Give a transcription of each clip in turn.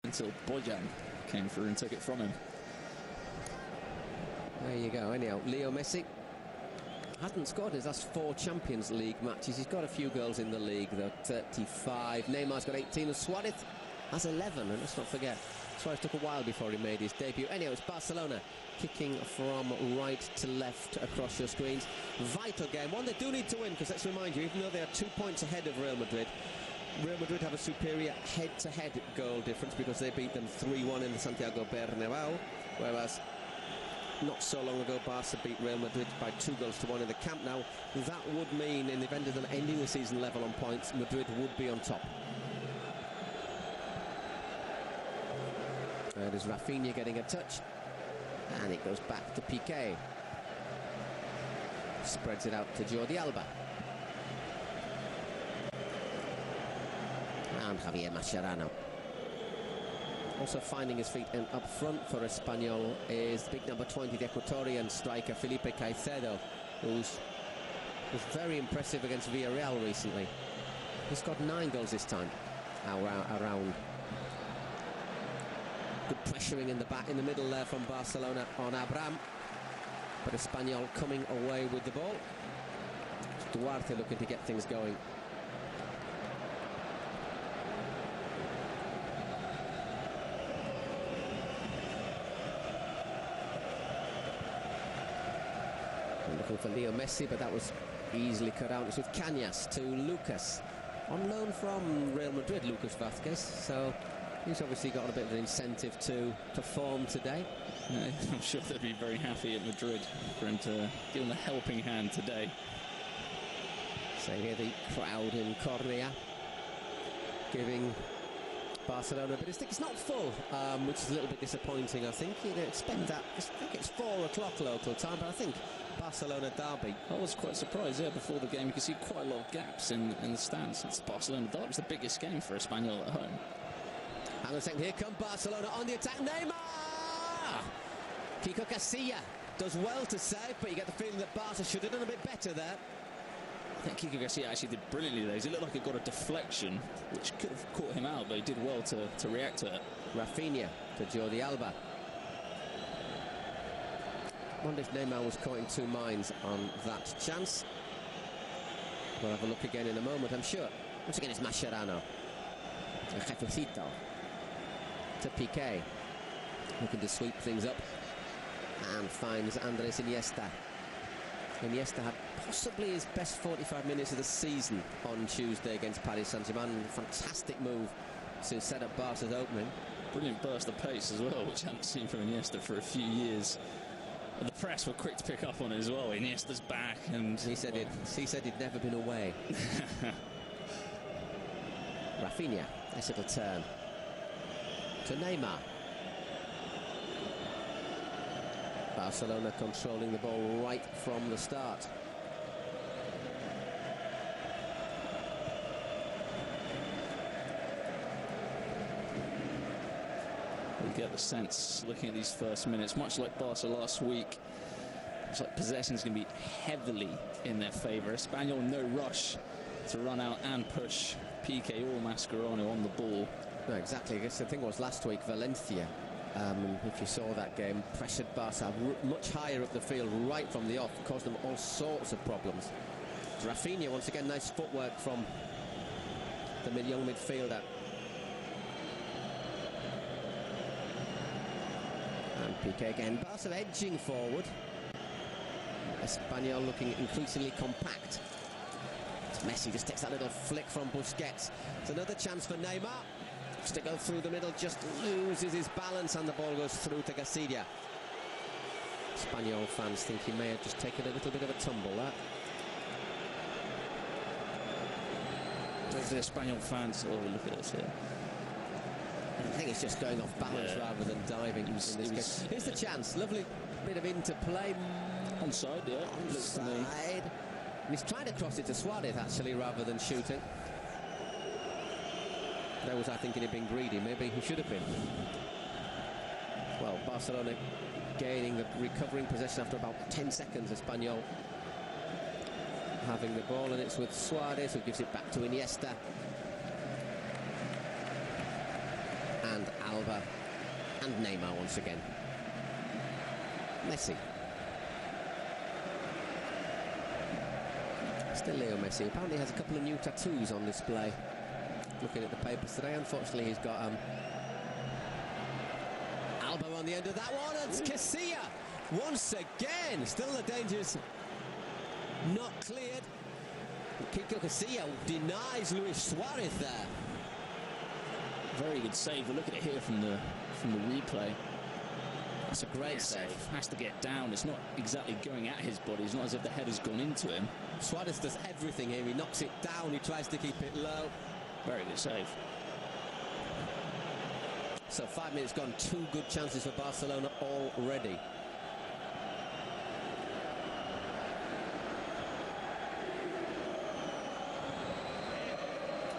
until Bojan came through and took it from him. There you go. Anyhow, Leo Messi hasn't scored his last 4 Champions League matches. He's got a few goals in the league, though. 35. Neymar's got 18, and Suarez has 11. And let's not forget, Suarez took a while before he made his debut. Anyhow, it's Barcelona kicking from right to left across your screens. Vital game, one they do need to win, because let's remind you, even though they are 2 points ahead of Real Madrid have a superior head-to-head goal difference because they beat them 3-1 in the Santiago Bernabeu, whereas not so long ago Barca beat Real Madrid by 2-1 in the Camp Nou. That would mean, in the event of them ending the season level on points, Madrid would be on top. There's Rafinha getting a touch, and it goes back to Piqué. Spreads it out to Jordi Alba. And Javier Mascherano. Also finding his feet up front for Espanyol is big number 20, the Ecuadorian striker Felipe Caicedo, who's was very impressive against Villarreal recently. He's got 9 goals this time around. Good pressuring in the back, in the middle there from Barcelona on Abraham, but Espanyol coming away with the ball. Duarte looking to get things going. Looking for Leo Messi, but that was easily cut out. It's with Cañas to Lucas, on loan from Real Madrid, Lucas Vázquez, so he's obviously got a bit of an incentive to perform today. I'm sure they'll be very happy at Madrid for him to give them a helping hand today. So here the crowd in Cornellà giving Barcelona, but it's not full, which is a little bit disappointing. I think you'd expect that. I think it's 4 o'clock local time, but I think Barcelona derby. I was quite surprised, yeah, before the game. You can see quite a lot of gaps in the stands. It's Barcelona derby. It's the biggest game for Espanyol at home. Hang on a second, here come Barcelona on the attack. Neymar! Kiko Casilla does well to save, but you get the feeling that Barca should have done a bit better there. I think Kiko Casilla actually did brilliantly there. It looked like it got a deflection, which could have caught him out, but he did well to react to it. Rafinha to Jordi Alba. I wonder if Neymar was caught in 2 minds on that chance. We'll have a look again in a moment, I'm sure. Once again, it's Mascherano. Jefecito to Piqué, looking to sweep things up, and finds Andres Iniesta. Iniesta had possibly his best 45 minutes of the season on Tuesday against Paris Saint-Germain. Fantastic move to set up Barca's opening. Brilliant burst of pace as well, which I haven't seen from Iniesta for a few years. And the press were quick to pick up on it as well. Iniesta's back, and he said he'd never been away. Rafinha, nice little turn to Neymar. Barcelona controlling the ball right from the start. You get the sense, looking at these first minutes, much like Barca last week, it's like possession's going to be heavily in their favour. Espanyol, no rush to run out and push Piqué or Mascherano on the ball. No, exactly. I guess the thing was last week, Valencia, if you saw that game, pressured Barca much higher up the field right from the off, caused them all sorts of problems. Rafinha, once again, nice footwork from the young midfielder. And Piqué again. Barca edging forward. Espanyol looking increasingly compact. Messi just takes that little flick from Busquets. It's another chance for Neymar. Just to go through the middle, just loses his balance, and the ball goes through to Casilla. Espanyol fans think he may have just taken a little bit of a tumble there. There's the Espanyol fans. Oh, look at this here. I think it's just going off balance rather than diving. Here's the chance. Lovely bit of interplay. Onside, yeah. Onside. And he's trying to cross it to Suarez, actually, rather than shooting. There was I thinking he'd been greedy. Maybe he should have been. Well, Barcelona gaining the recovering possession after about 10 seconds. Espanyol having the ball, and it's with Suarez, who gives it back to Iniesta. And Alba and Neymar once again. Messi. Still Leo Messi. Apparently has a couple of new tattoos on display. Looking at the papers today, unfortunately he's got Alba on the end of that one, and Casilla once again. Still the dangers not cleared. Kiko Casilla denies Luis Suarez there. Very good save. But look at it here from the replay. That's a great save. Has to get down. It's not exactly going at his body. It's not as if the head has gone into him. Suarez does everything here. He knocks it down. He tries to keep it low. Very good save. So 5 minutes gone. 2 good chances for Barcelona already.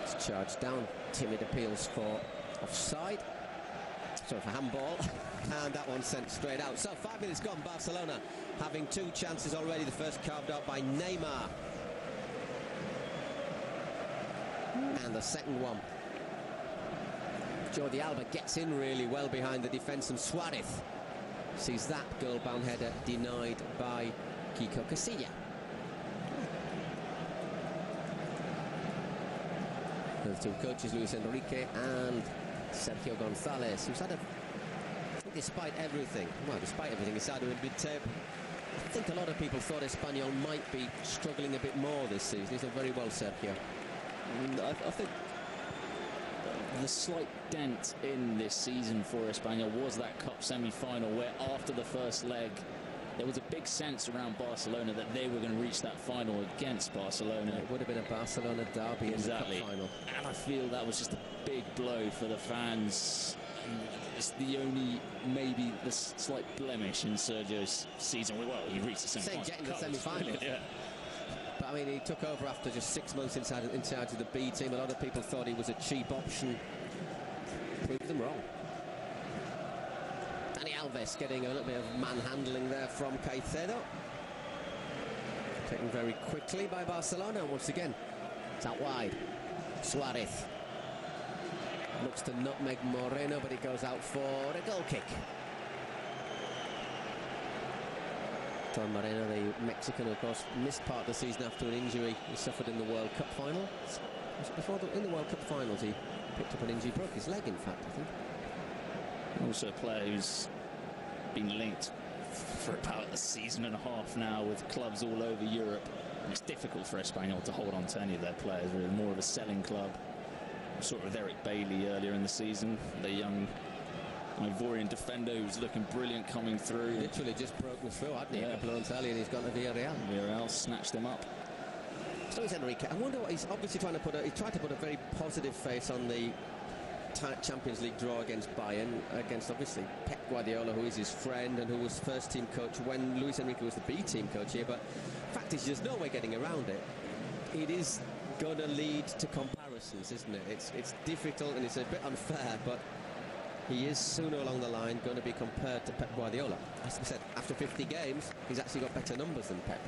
It's charged down. Timid appeals for offside. Sorry, for handball. And that one sent straight out. So 5 minutes gone. Barcelona having 2 chances already. The first carved out by Neymar. And the second one. Jordi Alba gets in really well behind the defence, and Suarez sees that goal-bound header denied by Kiko Casilla. The 2 coaches, Luis Enrique and Sergio González, who's had despite everything, he's had a mid-table. I think a lot of people thought Espanyol might be struggling a bit more this season. He's done very well, Sergio. I think the slight dent in this season for Espanyol was that cup semi-final, where after the first leg there was a big sense around Barcelona that they were going to reach that final against Barcelona. It would have been a Barcelona derby in the cup final. And I feel that was just a big blow for the fans. It's the only, maybe, the slight blemish in Sergio's season. Well, he reached the semi-final. Getting the semi-final. Yeah. But I mean, he took over after just 6 months in charge of the B team. A lot of people thought he was a cheap option. Proved them wrong. Dani Alves getting a little bit of manhandling there from Caicedo. Taken very quickly by Barcelona. Once again, it's out wide. Suarez looks to nutmeg Moreno, but it goes out for a goal kick. Don Moreno, the Mexican, of course, missed part of the season after an injury he suffered in the World Cup final. Was it before in the World Cup finals he picked up an injury, broke his leg, in fact, I think. Also a player who's been linked for about a season and a half now with clubs all over Europe. And it's difficult for Espanyol to hold on to any of their players. We're more of a selling club. Sort of with Eric Bailey earlier in the season, the young Ivorian defender who's looking brilliant coming through. Literally just broken through, hadn't he? A couple of months earlier, and he's gone to Villarreal. Villarreal snatched him up. So is Enrique. I wonder what he's obviously trying to put. He tried to put a very positive face on the Champions League draw against Bayern, against obviously Pep Guardiola, who is his friend and who was first team coach when Luis Enrique was the B team coach here. But the fact is, there's no way getting around it. It is going to lead to comparisons, isn't it? It's difficult and it's a bit unfair, but he is sooner along the line going to be compared to Pep Guardiola. As I said, after 50 games, he's actually got better numbers than Pep.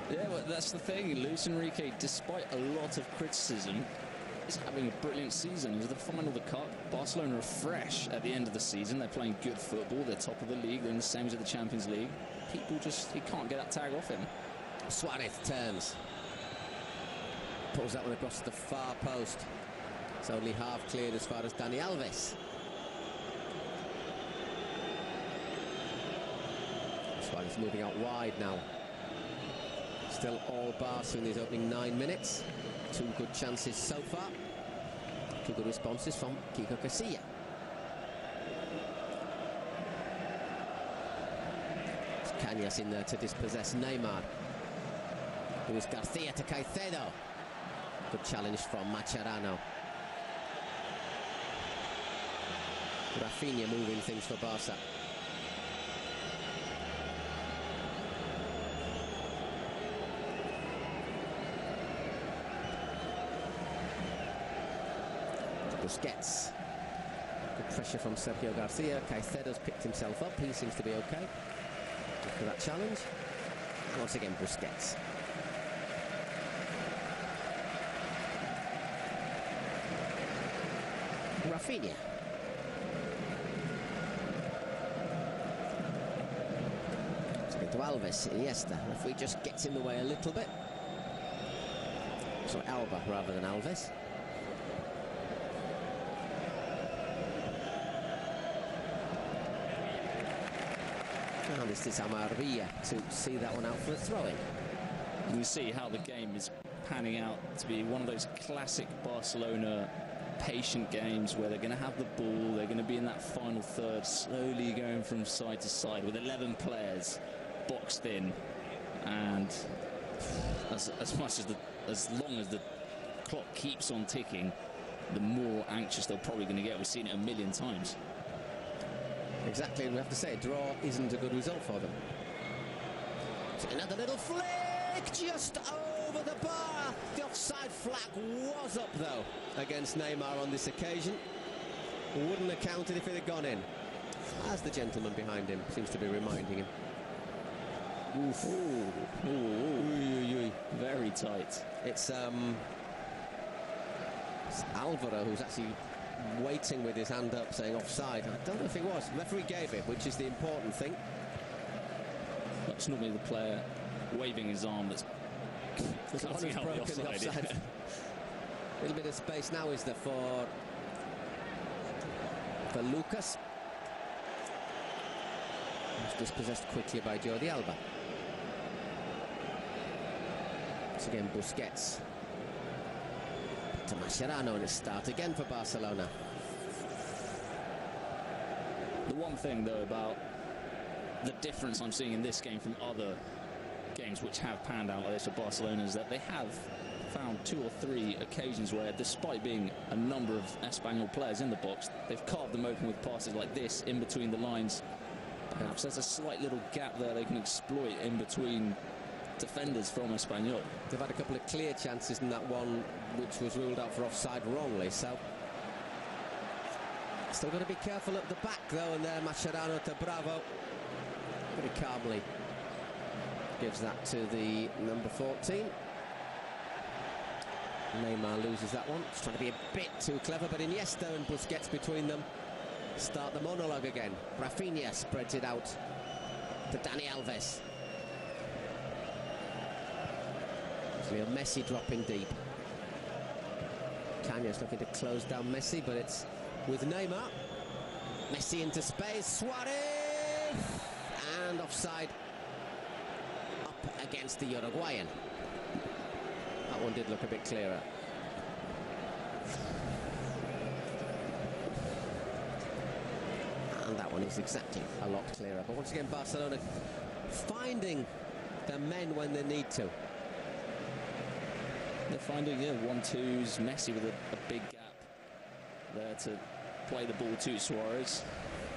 Yeah, well, that's the thing. Luis Enrique, despite a lot of criticism, is having a brilliant season. It was the final of the Cup. Barcelona are fresh at the end of the season. They're playing good football. They're top of the league. They're in the same as the Champions League. People just, he can't get that tag off him. Suarez turns. Pulls that one across the far post. It's only half cleared as far as Dani Alves. Suarez moving out wide now. Still all Barca in these opening 9 minutes. 2 good chances so far. 2 good responses from Kiko Casilla. Cañas in there to dispossess Neymar. Luis Garcia to Caicedo. Good challenge from Mascherano. Rafinha moving things for Barca. Busquets. Good pressure from Sergio Garcia. Caicedo's picked himself up. He seems to be okay after that challenge. And once again, Busquets. Rafinha. To Alves, Iniesta. Referee just gets in the way a little bit. So Alba rather than Alves. And this is Amarvilla to see that one out for a throw-in. You can see how the game is panning out to be one of those classic Barcelona patient games where they're going to have the ball, they're going to be in that final third, slowly going from side to side with 11 players boxed in, and as long as the clock keeps on ticking, the more anxious they're probably going to get. We've seen it a million times. Exactly, and we have to say a draw isn't a good result for them. So another little flick just over the bar. The offside flag was up though against Neymar on this occasion. Wouldn't have counted if it had gone in, as the gentleman behind him seems to be reminding him. Oof. Ooh. Ooh. Very tight. It's Alvaro who's actually waiting with his hand up saying offside. I don't know if it was. The referee gave it, which is the important thing. That's normally the player waving his arm that's cutting out the offside. A little bit of space now is there for Lucas. It's dispossessed quickly by Jordi Alba. Once again Busquets to Mascherano, and a start again for Barcelona. The one thing though about the difference I'm seeing in this game from other games which have panned out like this for Barcelona is that they have found 2 or 3 occasions where, despite being a number of Espanyol players in the box, they've carved them open with passes like this in between the lines. Perhaps there's a slight little gap there they can exploit in between defenders from Espanyol. They've had a couple of clear chances in that one which was ruled out for offside wrongly, so still got to be careful at the back though, and there Mascherano to Bravo very calmly gives that to the number 14. Neymar loses that one. He's trying to be a bit too clever, but Iniesta and Busquets between them start the monologue again. Rafinha spreads it out to Dani Alves. Lionel Messi dropping deep. Canya's looking to close down Messi, but it's with Neymar. Messi into space. Suarez! And offside up against the Uruguayan. That one did look a bit clearer. And that one is exactly a lot clearer. But once again, Barcelona finding the men when they need to. They're finding, 1-2s, Messi with a big gap there to play the ball to Suarez.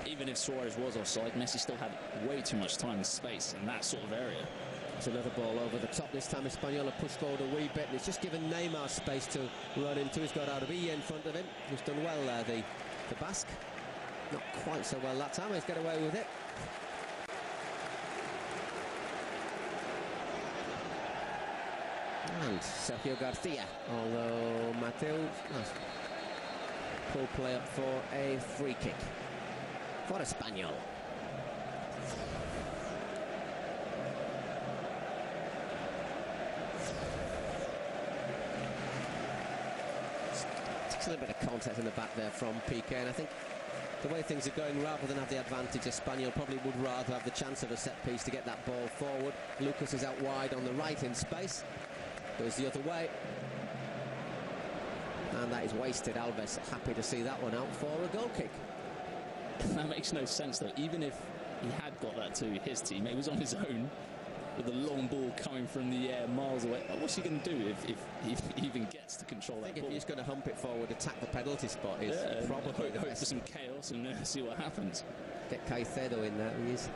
Even if Suarez was offside, Messi still had way too much time and space in that sort of area. It's another ball over the top. This time Espanyol have pushed forward a wee bit, and it's just given Neymar space to run into. He's got Amarvilla in front of him, who's done well there, the Basque. Not quite so well that time. He's got away with it. And Sergio Garcia, although Mateo pull play up for a free kick for Espanyol. Takes a little bit of contact in the back there from Piqué, and I think the way things are going, rather than have the advantage, Espanyol probably would rather have the chance of a set piece to get that ball forward. Lucas is out wide on the right in space. Goes the other way, and that is wasted. Alves happy to see that one out for a goal kick. That makes no sense though. Even if he had got that to his team, he was on his own with a long ball coming from the air miles away. What's he going to do if he even gets to control that ball? If he's going to hump it forward, attack the penalty spot is probably hope for some chaos and see what happens. Get Caicedo in there. He is